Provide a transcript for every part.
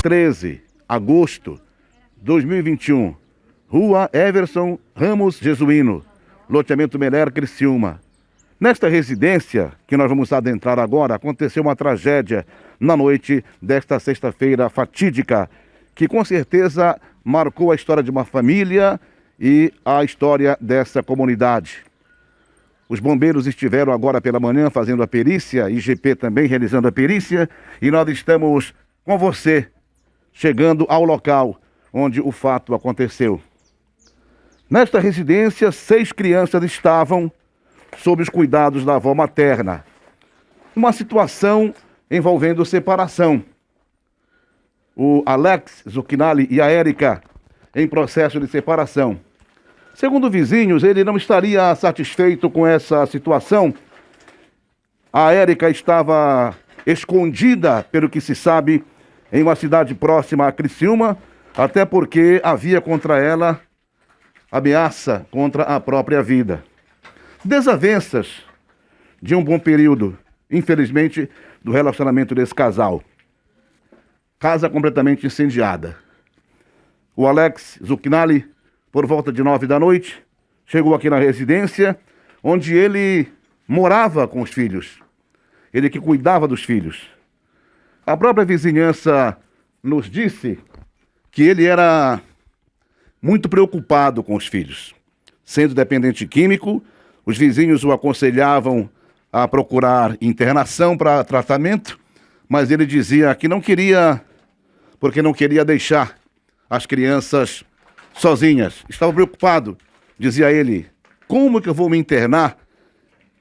13, agosto 2021, Rua Everson Ramos Jesuíno, loteamento Meler, Criciúma. Nesta residência, que nós vamos adentrar agora, aconteceu uma tragédia na noite desta sexta-feira fatídica, que com certeza marcou a história de uma família e a história dessa comunidade. Os bombeiros estiveram agora pela manhã fazendo a perícia, IGP também realizando a perícia, e nós estamos com você, chegando ao local onde o fato aconteceu. Nesta residência, 6 crianças estavam sob os cuidados da avó materna. Uma situação envolvendo separação. O Alex Zucchinali e a Érica em processo de separação. Segundo vizinhos, ele não estaria satisfeito com essa situação. A Érica estava escondida, pelo que se sabe, em uma cidade próxima a Criciúma, até porque havia contra ela ameaça contra a própria vida. Desavenças de um bom período, infelizmente, do relacionamento desse casal. Casa completamente incendiada. O Alex Zucchinali, por volta de 9 da noite, chegou aqui na residência, onde ele morava com os filhos. Ele que cuidava dos filhos. A própria vizinhança nos disse que ele era muito preocupado com os filhos. Sendo dependente químico, os vizinhos o aconselhavam a procurar internação para tratamento, mas ele dizia que não queria, porque não queria deixar as crianças sozinhas. Estava preocupado, dizia ele. Como que eu vou me internar?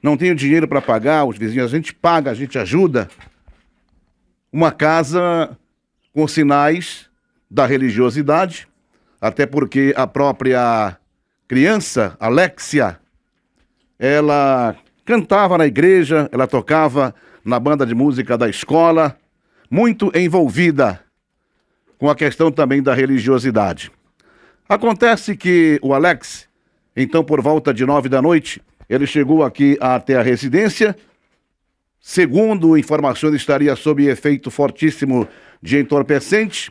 Não tenho dinheiro para pagar, os vizinhos, a gente paga, a gente ajuda. Uma casa com sinais da religiosidade, até porque a própria criança, Alexia, ela cantava na igreja, ela tocava na banda de música da escola, muito envolvida com a questão também da religiosidade. Acontece que o Alex, então por volta de 9 da noite, ele chegou aqui até a residência. Segundo informações, estaria sob efeito fortíssimo de entorpecente.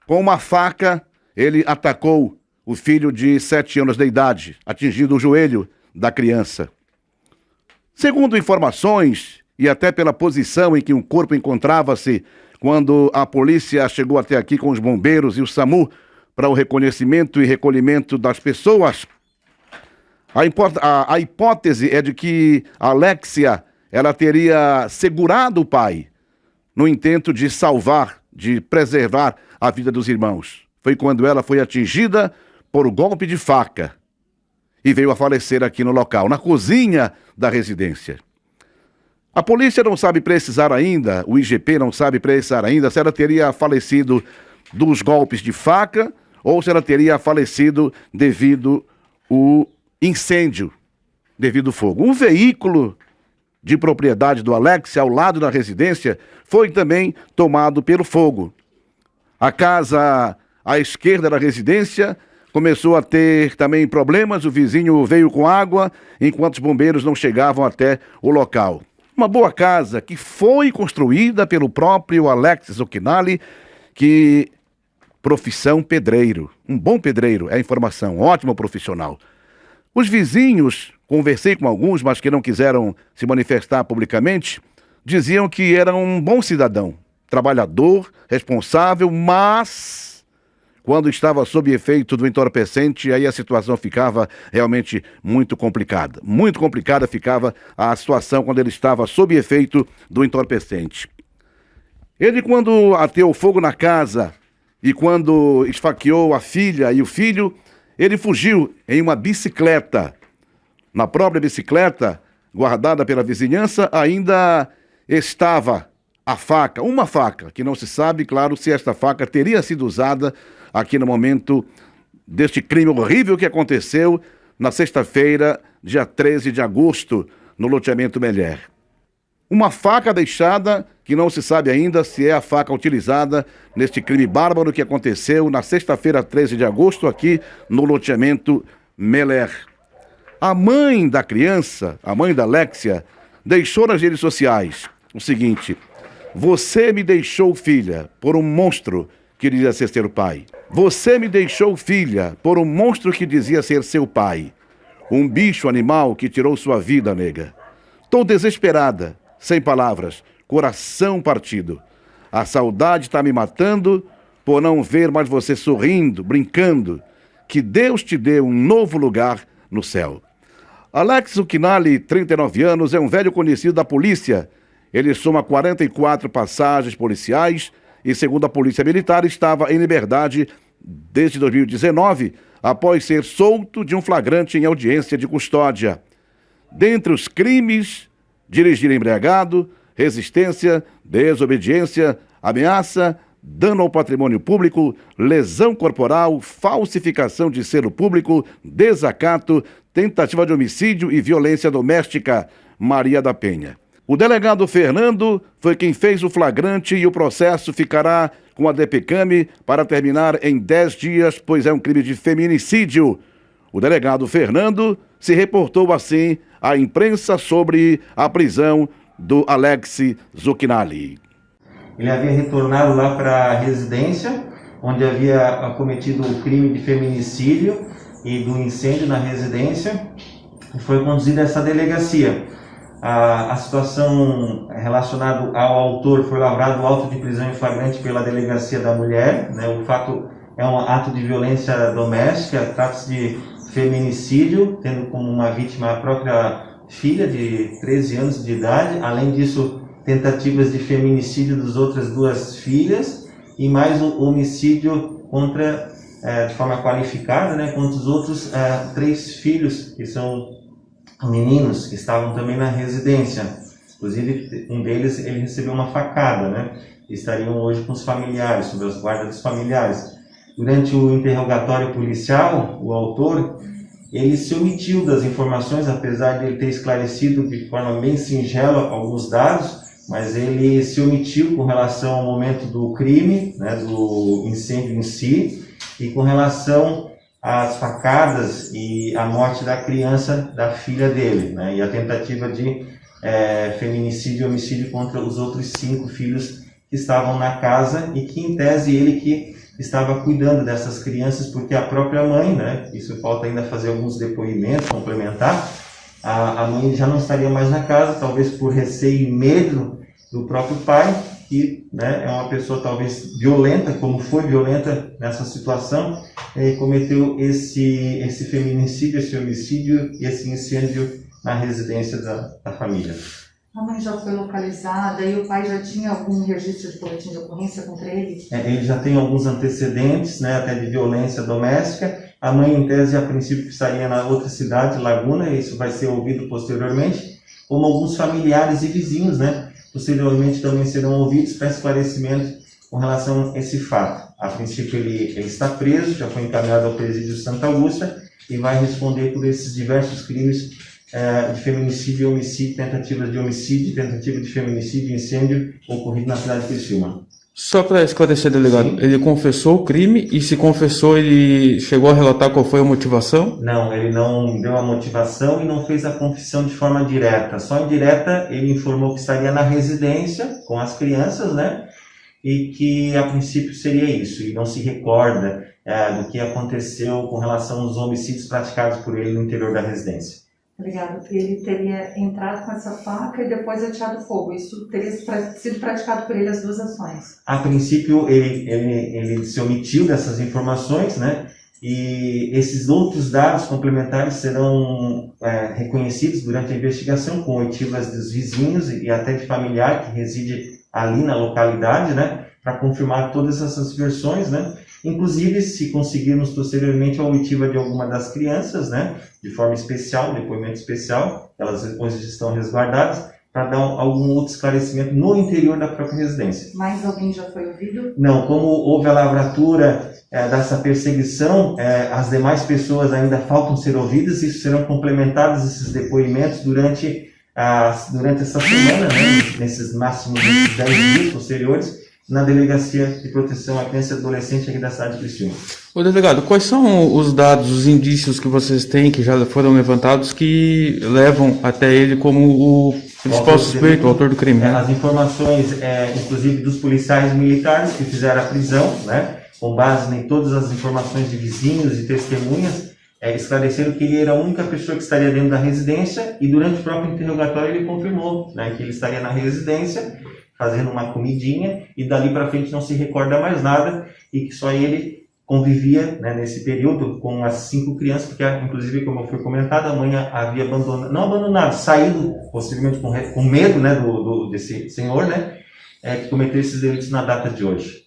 Com uma faca, ele atacou o filho de 7 anos de idade, atingindo o joelho da criança. Segundo informações, e até pela posição em que o corpo encontrava-se quando a polícia chegou até aqui com os bombeiros e o SAMU para o reconhecimento e recolhimento das pessoas, a hipótese é de que a Alexia, ela teria segurado o pai no intento de salvar, de preservar a vida dos irmãos. Foi quando ela foi atingida por golpe de faca e veio a falecer aqui no local, na cozinha da residência. A polícia não sabe precisar ainda, o IGP não sabe precisar ainda se ela teria falecido dos golpes de faca ou se ela teria falecido devido ao incêndio, devido ao fogo. Um veículo de propriedade do Alex, ao lado da residência, foi também tomado pelo fogo. A casa à esquerda da residência começou a ter também problemas, o vizinho veio com água, enquanto os bombeiros não chegavam até o local. Uma boa casa que foi construída pelo próprio Alex Zucchinali, que profissão pedreiro, um bom pedreiro, é a informação, ótimo profissional. Os vizinhos, conversei com alguns, mas que não quiseram se manifestar publicamente, diziam que era um bom cidadão, trabalhador, responsável, mas quando estava sob efeito do entorpecente, aí a situação ficava realmente muito complicada. Muito complicada ficava a situação quando ele estava sob efeito do entorpecente. Ele, quando ateou fogo na casa e quando esfaqueou a filha e o filho, ele fugiu em uma bicicleta. Na própria bicicleta, guardada pela vizinhança, ainda estava a faca, uma faca, que não se sabe, claro, se esta faca teria sido usada aqui no momento deste crime horrível que aconteceu na sexta-feira, dia 13 de agosto, no loteamento Meler. Uma faca deixada, que não se sabe ainda se é a faca utilizada neste crime bárbaro que aconteceu na sexta-feira, 13 de agosto, aqui no loteamento Meler. A mãe da criança, a mãe da Alexia, deixou nas redes sociais o seguinte: você me deixou, filha, por um monstro que dizia ser seu pai. Você me deixou, filha, por um monstro que dizia ser seu pai. Um bicho animal que tirou sua vida, nega. Tô desesperada, sem palavras, coração partido. A saudade está me matando por não ver mais você sorrindo, brincando. Que Deus te dê um novo lugar no céu. Alex Zucchinali, 39 anos, é um velho conhecido da polícia. Ele soma 44 passagens policiais e, segundo a Polícia Militar, estava em liberdade desde 2019, após ser solto de um flagrante em audiência de custódia. Dentre os crimes, dirigir embriagado, resistência, desobediência, ameaça, dano ao patrimônio público, lesão corporal, falsificação de selo público, desacato, tentativa de homicídio e violência doméstica. Maria da Penha. O delegado Fernando foi quem fez o flagrante e o processo ficará com a DPCAM para terminar em 10 dias, pois é um crime de feminicídio. O delegado Fernando se reportou assim à imprensa sobre a prisão do Alex Zucchinali. Ele havia retornado lá para a residência, onde havia cometido o crime de feminicídio e do incêndio na residência, e foi conduzido a essa delegacia. A situação relacionada ao autor foi lavrado auto de prisão em flagrante pela Delegacia da Mulher, né? O fato é um ato de violência doméstica, trata-se de feminicídio, tendo como uma vítima a própria filha de 13 anos de idade. Além disso, tentativas de feminicídio das outras 2 filhas e mais o homicídio contra, de forma qualificada, né, contra os outros 3 filhos, que são meninos que estavam também na residência. Inclusive, um deles ele recebeu uma facada, né? Estariam hoje com os familiares, sob as guardas dos familiares. Durante o interrogatório policial, o autor ele se omitiu das informações, apesar de ele ter esclarecido de forma bem singela alguns dados, mas ele se omitiu com relação ao momento do crime, né, do incêndio em si, e com relação às facadas e à morte da criança, da filha dele, né, e a tentativa de feminicídio e homicídio contra os outros 5 filhos que estavam na casa e que, em tese, ele que estava cuidando dessas crianças, porque a própria mãe, né, isso falta ainda fazer alguns depoimentos, complementar, a mãe já não estaria mais na casa, talvez por receio e medo do próprio pai, que, né, é uma pessoa talvez violenta, como foi violenta nessa situação, cometeu esse feminicídio, esse homicídio e esse incêndio na residência da família. A mãe já foi localizada e o pai já tinha algum registro de boletim de ocorrência contra ele? Ele já tem alguns antecedentes, né, até de violência doméstica. A mãe, em tese, a princípio estaria na outra cidade, Laguna, e isso vai ser ouvido posteriormente, como alguns familiares e vizinhos, né, posteriormente também serão ouvidos para esclarecimento com relação a esse fato. A princípio ele está preso, já foi encaminhado ao presídio Santa Augusta e vai responder por esses diversos crimes de feminicídio, homicídio, tentativa de feminicídio e incêndio ocorrido na cidade de Criciúma. Só para esclarecer, delegado, sim, ele confessou o crime e se confessou, ele chegou a relatar qual foi a motivação? Não, ele não deu a motivação e não fez a confissão de forma direta. Só indireta, ele informou que estaria na residência com as crianças, né? E que a princípio seria isso, e não se recorda do que aconteceu com relação aos homicídios praticados por ele no interior da residência. Obrigado. Ele teria entrado com essa faca e depois ateado fogo. Isso teria sido praticado por ele as 2 ações? A princípio, ele se omitiu dessas informações, né? E esses outros dados complementares serão reconhecidos durante a investigação com oitivas dos vizinhos e até de familiar que reside ali na localidade, né? Para confirmar todas essas versões, né? Inclusive, se conseguirmos posteriormente a oitiva de alguma das crianças, né, de forma especial, depoimento especial, elas hoje estão resguardadas, para dar algum outro esclarecimento no interior da própria residência. Mais alguém já foi ouvido? Não, como houve a lavratura dessa perseguição, as demais pessoas ainda faltam ser ouvidas, e serão complementados esses depoimentos durante essa semana, né, nesses 10 dias posteriores. na Delegacia de Proteção à Criança e Adolescente aqui da cidade de Criciúma. Ô delegado, quais são os dados, os indícios que vocês têm, que já foram levantados, que levam até ele como o principal suspeito, o autor do crime? Né? As informações, inclusive dos policiais militares que fizeram a prisão, né, com base em todas as informações de vizinhos e testemunhas, esclareceram que ele era a única pessoa que estaria dentro da residência, e durante o próprio interrogatório ele confirmou, né, que ele estaria na residência fazendo uma comidinha, e dali para frente não se recorda mais nada, e que só ele convivia, né, nesse período com as 5 crianças, porque inclusive, como foi comentado, a mãe havia saído possivelmente com medo, né, desse senhor, né, que cometeu esses delitos na data de hoje.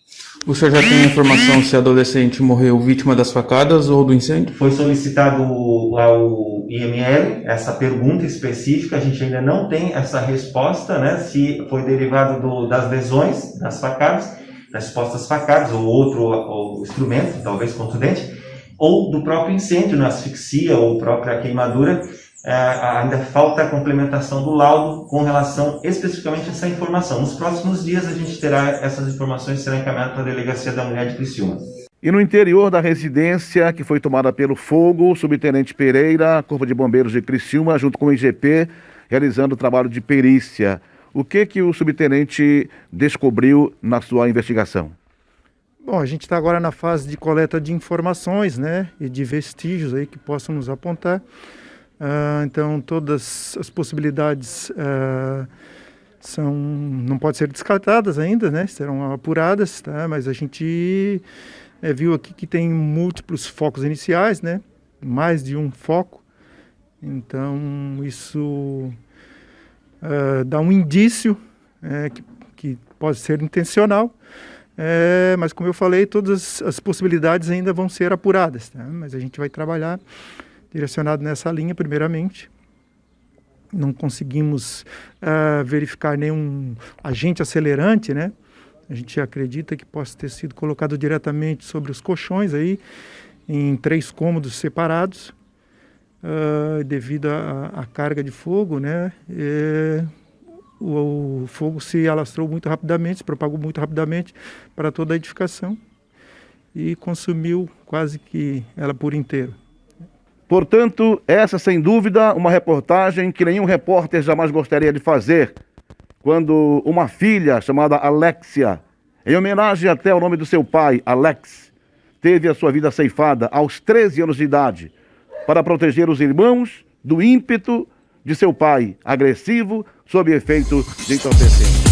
O senhor já tem informação se a adolescente morreu vítima das facadas ou do incêndio? Foi solicitado ao IML essa pergunta específica, a gente ainda não tem essa resposta, né, se foi derivado das lesões, das facadas, das supostas facadas, ou outro instrumento, talvez contundente, ou do próprio incêndio, na asfixia ou própria queimadura. Ainda falta a complementação do laudo com relação especificamente a essa informação. Nos próximos dias a gente terá essas informações, serão encaminhadas para a Delegacia da Mulher de Criciúma. E no interior da residência que foi tomada pelo fogo, o subtenente Pereira, Corpo de Bombeiros de Criciúma, junto com o IGP, realizando o trabalho de perícia. O que o subtenente descobriu na sua investigação? Bom, a gente está agora na fase de coleta de informações, né, e de vestígios aí que possam nos apontar. Então, todas as possibilidades não podem ser descartadas ainda, né, serão apuradas, tá? Mas a gente viu aqui que tem múltiplos focos iniciais, né, mais de um foco. Então, isso dá um indício que pode ser intencional, mas como eu falei, todas as possibilidades ainda vão ser apuradas, tá? Mas a gente vai trabalhar direcionado nessa linha primeiramente. Não conseguimos verificar nenhum agente acelerante, né? A gente acredita que possa ter sido colocado diretamente sobre os colchões aí, em 3 cômodos separados, devido à carga de fogo, né? O fogo se alastrou muito rapidamente, se propagou muito rapidamente para toda a edificação e consumiu quase que ela por inteiro. Portanto, essa sem dúvida uma reportagem que nenhum repórter jamais gostaria de fazer, quando uma filha chamada Alexia, em homenagem até ao nome do seu pai, Alex, teve a sua vida ceifada aos 13 anos de idade, para proteger os irmãos do ímpeto de seu pai, agressivo, sob efeito de entorpecente.